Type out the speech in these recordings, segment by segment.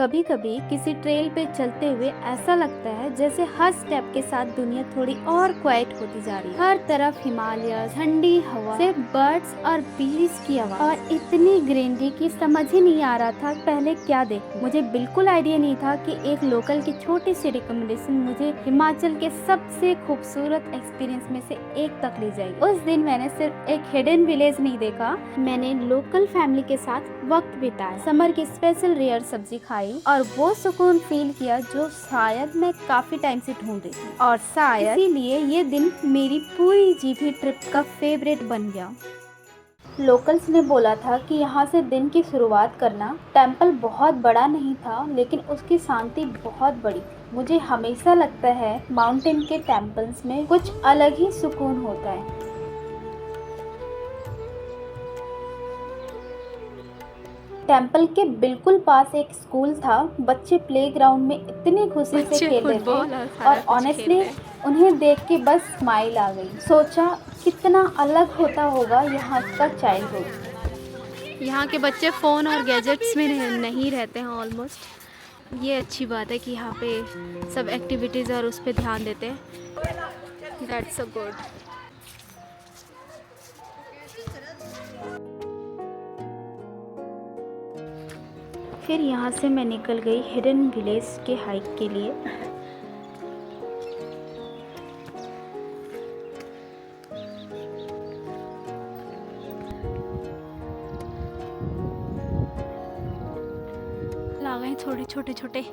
कभी कभी किसी ट्रेल पे चलते हुए ऐसा लगता है जैसे हर स्टेप के साथ दुनिया थोड़ी और क्वाइट होती जा रही है। हर तरफ हिमालय, ठंडी हवा, सिर्फ बर्ड्स और बीज की आवाज और इतनी ग्रीनरी की समझ ही नहीं आ रहा था पहले क्या देखूं। मुझे बिल्कुल आइडिया नहीं था कि एक लोकल की छोटी सी रिकमेंडेशन मुझे हिमाचल के सबसे खूबसूरत एक्सपीरियंस में से एक तक ले जाएगी। उस दिन मैंने सिर्फ एक हिडन विलेज नहीं देखा, मैंने लोकल फैमिली के साथ वक्त बिताया, समर की स्पेशल रेयर सब्जी खाई और वो सुकून फील किया जो शायद मैं काफी टाइम से ढूंढ रही थी। और शायद इसीलिए ये दिन मेरी पूरी जीभी ट्रिप का फेवरेट बन गया। लोकल्स ने बोला था कि यहाँ से दिन की शुरुआत करना। टेंपल बहुत बड़ा नहीं था लेकिन उसकी शांति बहुत बड़ी थी। मुझे हमेशा लगता है माउंटेन के टेंपल्स में कुछ अलग ही सुकून होता है। टेंपल के बिल्कुल पास एक स्कूल था। बच्चे प्लेग्राउंड में इतनी खुशी से खेल रहे थे और ऑनेस्टली उन्हें देख के बस स्माइल आ गई। सोचा कितना अलग होता होगा यहाँ का चाइल्डहुड। यहाँ के बच्चे फ़ोन और गैजेट्स में नहीं रहते हैं ऑलमोस्ट। ये अच्छी बात है कि यहाँ पे सब एक्टिविटीज़ और उस पर ध्यान देते हैं। That's so good. फिर यहाँ से मैं निकल गई हिडन विलेज के हाइक के लिए। आ गए थोड़े छोटे छोटे,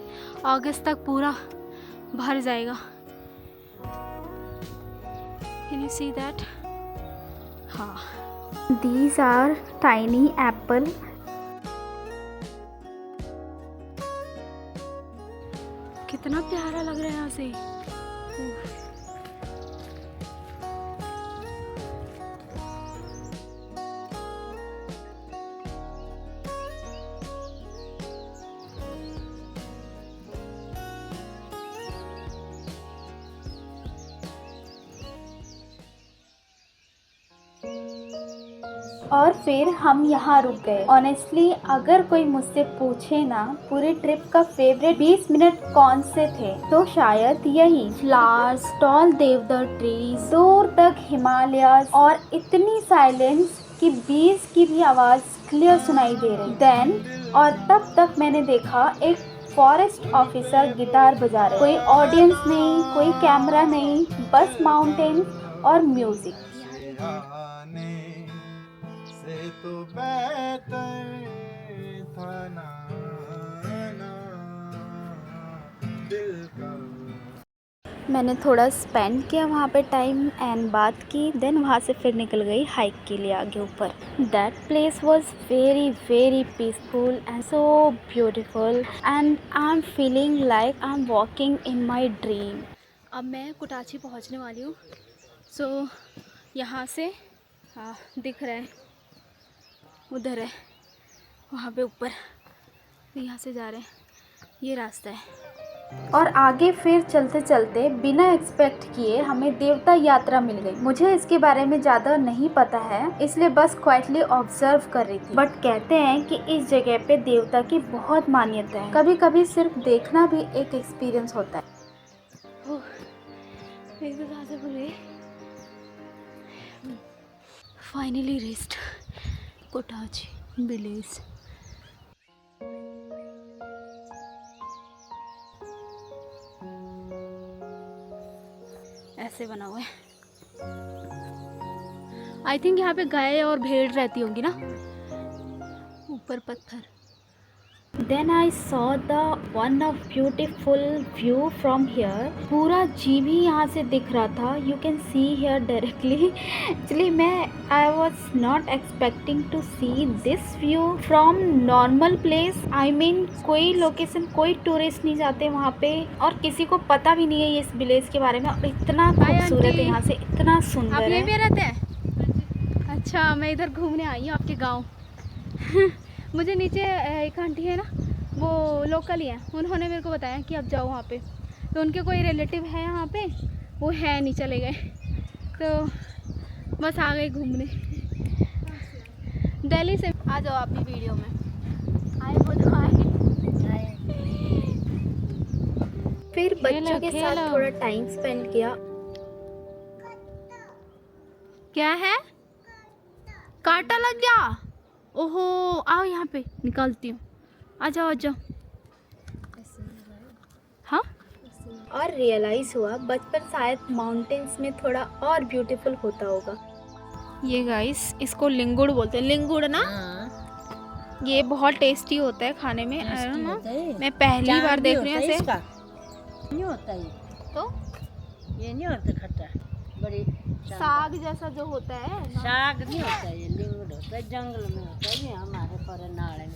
अगस्त तक पूरा भर जाएगा। Can you see that? हाँ, दीज आर टाइनी एप्पल। कितना प्यारा लग रहा है यहाँ से। और फिर हम यहाँ रुक गए। ऑनेस्टली अगर कोई मुझसे पूछे ना पूरी ट्रिप का फेवरेट 20 मिनट कौन से थे तो शायद यही, फ्लावर्स, टॉल देवदार ट्रीज, दूर तक हिमालय और इतनी साइलेंस कि बीज की भी आवाज क्लियर सुनाई दे रही। देन और तब तक मैंने देखा एक फॉरेस्ट ऑफिसर गिटार बजा रहे। कोई ऑडियंस नहीं, कोई कैमरा नहीं, बस माउंटेन और म्यूजिक। से तो बेहतर था ना दिल का। मैंने थोड़ा स्पेंड किया वहाँ पे टाइम एंड बात की। देन वहाँ से फिर निकल गई हाइक के लिए आगे ऊपर। That place was very very peaceful and so beautiful and I am feeling like I am walking in my dream. अब मैं कुटाची पहुँचने वाली हूँ। सो यहाँ से दिख रहा है, उधर है वहाँ पे ऊपर, यहाँ से जा रहे हैं, ये रास्ता है। और आगे फिर चलते चलते बिना एक्सपेक्ट किए हमें देवता यात्रा मिल गई। मुझे इसके बारे में ज़्यादा नहीं पता है इसलिए बस क्वाइटली ऑब्जर्व कर रही थी। बट कहते हैं कि इस जगह पे देवता की बहुत मान्यता है। कभी कभी सिर्फ देखना भी एक एक्सपीरियंस होता है। Finally reached Kutachi village. ऐसे बना हुआ है। आई थिंक यहाँ पे गाय और भेड़ रहती होंगी ना, ऊपर पत्थर। Then I saw the one of beautiful view from here. पूरा जीभी यहाँ से दिख रहा था। You can see here directly. Actually I was not expecting to see this view from normal place. I mean कोई लोकेशन, कोई टूरिस्ट नहीं जाते वहाँ पे और किसी को पता भी नहीं है इस विलेज के बारे में। और इतना खूबसूरत है यहाँ से, इतना सुंदर है। आप यहीं पे रहते हैं? अच्छा, मैं इधर घूमने आई हूँ आपके गाँव। मुझे नीचे एक आंटी है ना, वो लोकल ही है, उन्होंने मेरे को बताया कि आप जाओ वहाँ पे। तो उनके कोई रिलेटिव है यहाँ पे, वो है नहीं, चले गए। तो बस आ गए घूमने। दिल्ली से। आ जाओ आप भी वीडियो में। आए हो तो आए। फिर बच्चों के साथ थोड़ा टाइम स्पेंड किया। क्या है? कांटा लग गया? ओहो, आओ यहाँ पे निकालती हूँ। आ जाओ आ जाओ। हाँ, और रियलाइज हुआ बचपन शायद माउंटेन्स में थोड़ा और ब्यूटीफुल होता होगा। ये गाइस इसको लिंगुड़ बोलते हैं। लिंगुड़ ना, ये बहुत टेस्टी होता है खाने में। I don't know, मैं पहली बार देख रही हूँ ऐसे। नहीं होता ये, तो ये नहीं होता खट्टा, बड़ी साग जैसा जो होता है ना। साग नहीं होता, ये लिंगड़ होता है, जंगल में होता है, ये हमारे पर नाले में।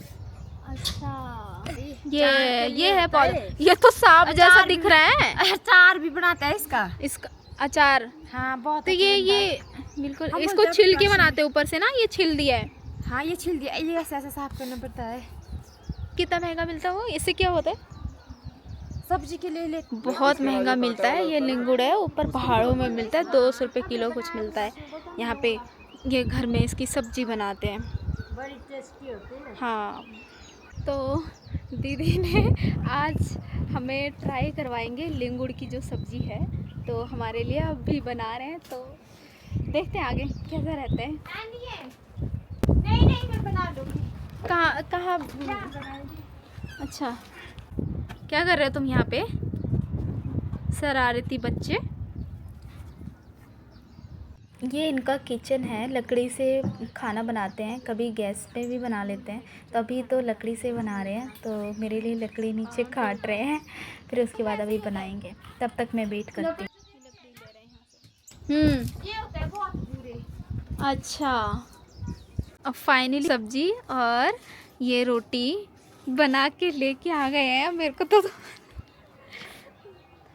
अच्छा, ये ये है पौधा। ये तो सांप जैसा दिख रहा है। अचार भी बनाता है इसका। इसका अचार। हाँ बहुत। तो ये बिल्कुल हम इसको बोलते छिल हैं के बनाते हैं ऊपर से ना। ये छिल दिया है। हाँ ये छिल दिया, ये ऐसे ऐसे साफ करना पड़ता है। कितना महंगा मिलता है वो? इससे क्या होता है? सब्जी के लिए ले बहुत महंगा मिलता है। ये लिंगुड़ है, ऊपर पहाड़ों में मिलता है। 200 रुपये किलो कुछ मिलता है। यहाँ पे ये घर में इसकी सब्जी बनाते हैं। बड़ी टेस्टी होती है। हाँ, तो दीदी ने आज हमें ट्राई करवाएंगे लिंगुड़ की जो सब्जी है, तो हमारे लिए अभी बना रहे हैं। तो देखते हैं आगे कैसा रहता है। नहीं मैं बना दूँगी। कहाँ? अच्छा, क्या कर रहे हो तुम यहाँ पे, शरारती बच्चे? ये इनका किचन है, लकड़ी से खाना बनाते हैं, कभी गैस पे भी बना लेते हैं। तो अभी तो लकड़ी से बना रहे हैं, तो मेरे लिए लकड़ी नीचे काट रहे हैं, फिर उसके बाद अभी बनाएंगे। तब तक मैं वेट करती हूँ। ये होता है बहुत बुरे। अच्छा, अब फाइनली सब्जी और ये रोटी बना के लेके आ गए हैं। मेरे को तो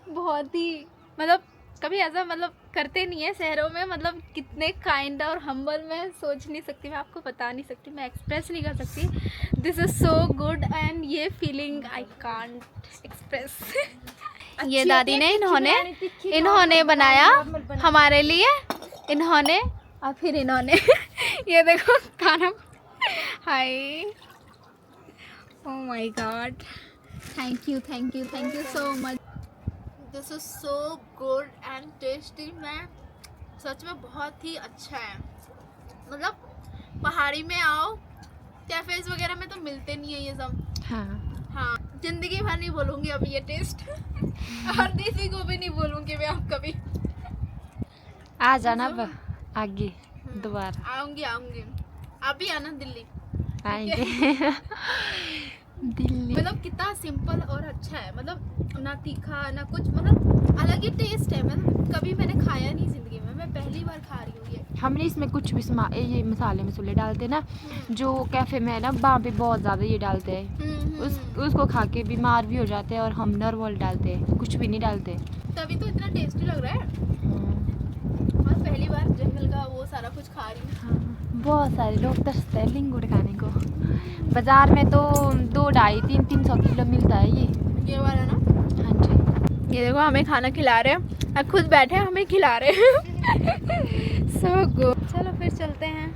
बहुत ही मतलब कभी ऐसा मतलब करते नहीं है शहरों में। मतलब कितने काइंड और हम्बल, मैं सोच नहीं सकती, मैं आपको बता नहीं सकती, मैं एक्सप्रेस नहीं कर सकती। This is so good and ये फीलिंग आई कांट एक्सप्रेस। ये दादी ने इन्होंने बनाया हमारे लिए, इन्होंने और फिर इन्होंने ये देखो खाना। Hi, oh my God, thank you so much. This is so good and tasty. मैं सच में बहुत ही अच्छा है। मतलब पहाड़ी में आओ, कैफेज वगैरह में तो मिलते नहीं है ये सब। हाँ, जिंदगी भर नहीं बोलूँगी अभी ये टेस्ट और किसी को भी नहीं बोलूँगी मैं अब कभी। आ जाना अब आगे दोबारा। आऊँगी आप भी आना दिल्ली। आएंगे दिल्ली। मतलब कितना सिंपल और अच्छा है। मतलब ना तीखा ना कुछ, मतलब अलग ही टेस्ट है। मतलब कभी मैंने खाया नहीं जिंदगी में, मैं पहली बार खा रही हूँ ये। हमने इसमें कुछ भी ये मसाले मसूले डालते हैं ना, जो कैफे में है ना वहाँ पे बहुत ज़्यादा ये डालते हैं। उसको खा के बीमार भी हो जाते हैं। और हम नॉर्मल डालते हैं, कुछ भी नहीं डालते, तभी तो इतना टेस्टी लग रहा है। और पहली बार जंगल का वो सारा कुछ खा रही हूँ। हाँ, बहुत सारे लोग तरसते हैं लिंगुड़ खाने को। बाजार में तो 200-300 किलो मिलता है ये वाला ना। हाँ जी, ये देखो हमें खाना खिला रहे हैं और खुद बैठे हमें खिला रहे हैं। So good. चलो फिर चलते हैं।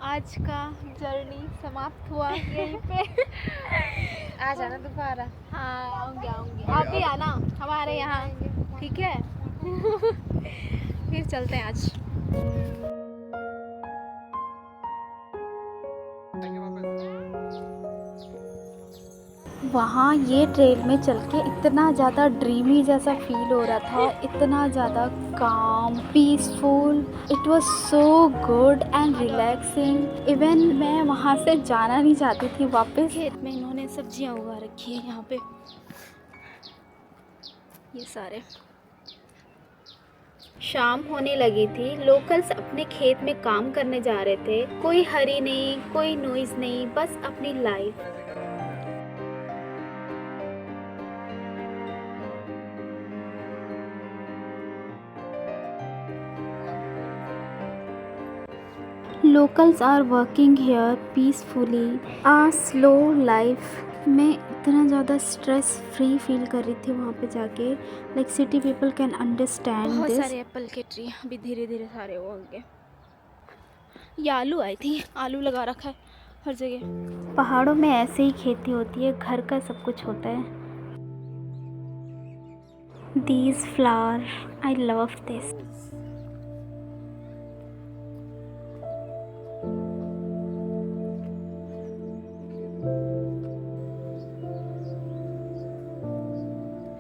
आज का जर्नी समाप्त हुआ यहीं पे। आ जाना दोबारा। हाँ आऊँगी। आप भी आना हमारे यहाँ, ठीक है? फिर चलते हैं आज। वहाँ ये ट्रेल में चल के इतना ज़्यादा ड्रीमी जैसा फील हो रहा था, इतना ज़्यादा काम, peaceful. It was so good and relaxing. Even मैं वहाँ से जाना नहीं चाहती थी वापस। खेत में इन्होंने सब्जियां उगा रखी है यहाँ पे, ये सारे। शाम होने लगी थी, लोकल्स अपने खेत में काम करने जा रहे थे। कोई हरी नहीं, कोई नॉइज नहीं, बस अपनी life. Locals are working here peacefully. A slow life. मैं इतना ज़्यादा स्ट्रेस फ्री फील कर रही थी वहाँ पे जाके। Like city people can understand बहुत दिस। सारे एप्पल के ट्री अभी धीरे धीरे सारे वो होंगे। ये आलू आई थी, आलू लगा रखा है हर जगह। पहाड़ों में ऐसे ही खेती होती है, घर का सब कुछ होता है। These flower, I love this.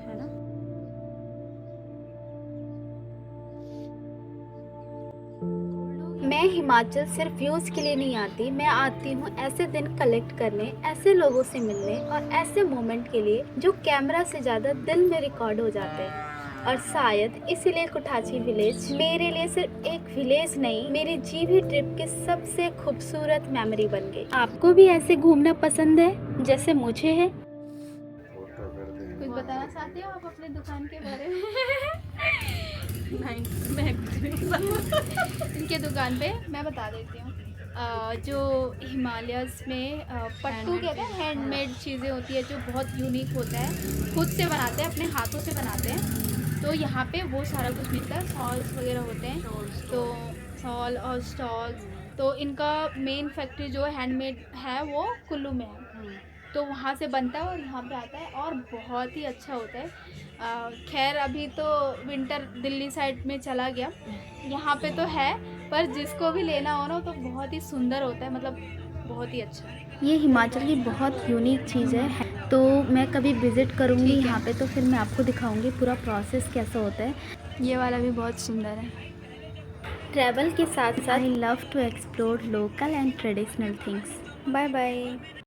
है ना? मैं हिमाचल सिर्फ व्यूज़ के लिए नहीं आती, मैं आती हूँ ऐसे दिन कलेक्ट करने, ऐसे लोगों से मिलने और ऐसे मोमेंट के लिए जो कैमरा से ज़्यादा दिल में रिकॉर्ड हो जाते हैं। और शायद इसीलिए कुठाची विलेज मेरे लिए सिर्फ एक विलेज नहीं, मेरी जीवी ट्रिप की सबसे खूबसूरत मेमोरी बन गई। आपको भी ऐसे घूमना पसंद है जैसे मुझे है? कुछ बताना चाहते हो आप अपने दुकान के बारे में? इनके दुकान पे मैं बता देती हूँ, जो हिमालयस में पट्टू कहते हैं, हैंडमेड चीज़ें होती है जो बहुत यूनिक होता है, खुद से बनाते हैं, अपने हाथों से बनाते हैं। तो यहाँ पे वो सारा कुछ मिलता है, शॉल्स वगैरह होते हैं, तो शॉल और स्टॉल्स। तो इनका मेन फैक्ट्री जो हैंडमेड है वो कुल्लू में है, तो वहाँ से बनता है और यहाँ पे आता है और बहुत ही अच्छा होता है। खैर अभी तो विंटर दिल्ली साइड में चला गया, यहाँ पे तो है, पर जिसको भी लेना हो ना तो बहुत ही सुंदर होता है, मतलब बहुत ही अच्छा है। ये हिमाचल की बहुत यूनिक चीज़ है, तो मैं कभी विज़िट करूँगी यहाँ पे तो फिर मैं आपको दिखाऊँगी पूरा प्रोसेस कैसा होता है। ये वाला भी बहुत सुंदर है। ट्रैवल के साथ साथ I love to explore local and traditional things. Bye bye.